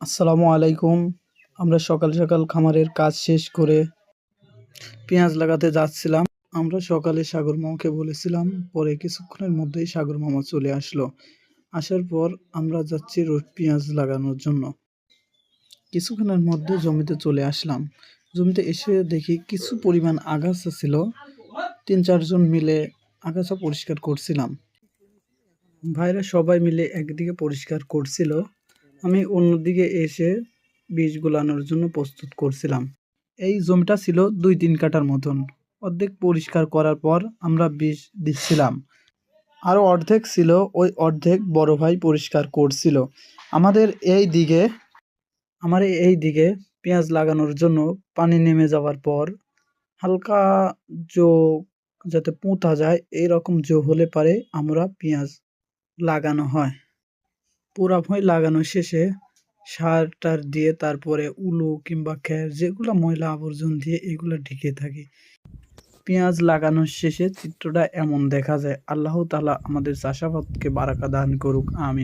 আসসালামু আলাইকুম। আমরা সকাল সকাল খামারের কাজ শেষ করে পেঁয়াজ লাগাতে যাচ্ছিলাম। আমরা সকালে সাগর মামাকে বলেছিলাম, পরে কিছুক্ষণের মধ্যেই সাগর মামা চলে আসলো। আসার পর আমরা যাচ্ছি পেঁয়াজ লাগানোর জন্য। কিছুক্ষণের মধ্যে জমিতে চলে আসলাম। জমিতে এসে দেখি কিছু পরিমাণ আগাছা ছিল। ৩-৪ জন মিলে আগাছা পরিষ্কার করছিলাম। ভাইরা সবাই মিলে একদিকে পরিষ্কার করছিল, আমি অন্যদিকে এসে বীজ গোলানোর জন্য প্রস্তুত করছিলাম। এই জমিটা ছিল ২-৩ কাঠার মতন। অর্ধেক পরিষ্কার করার পর আমরা বীজ দিচ্ছিলাম। আরও অর্ধেক ছিল, ওই অর্ধেক বড় ভাই পরিষ্কার করছিল। আমাদের এই দিকে পেঁয়াজ লাগানোর জন্য পানি নেমে যাওয়ার পর হালকা জো যাতে পোঁতা যায় এইরকম জো হলে পারে আমরা পেঁয়াজ লাগানো হয়। পুরাপুরি লাগানো শেষে সার-টার দিয়ে তারপরে উলু কিংবা খ্যার যেগুলো ময়লা আবর্জনা দিয়ে এগুলো ঢেকে থাকি। পেঁয়াজ লাগানোর শেষে চিত্রটা এমন দেখা যায়। আল্লাহ তাআলা আমাদের চাষাবাদকে বারাকা দান করুক, আমিন।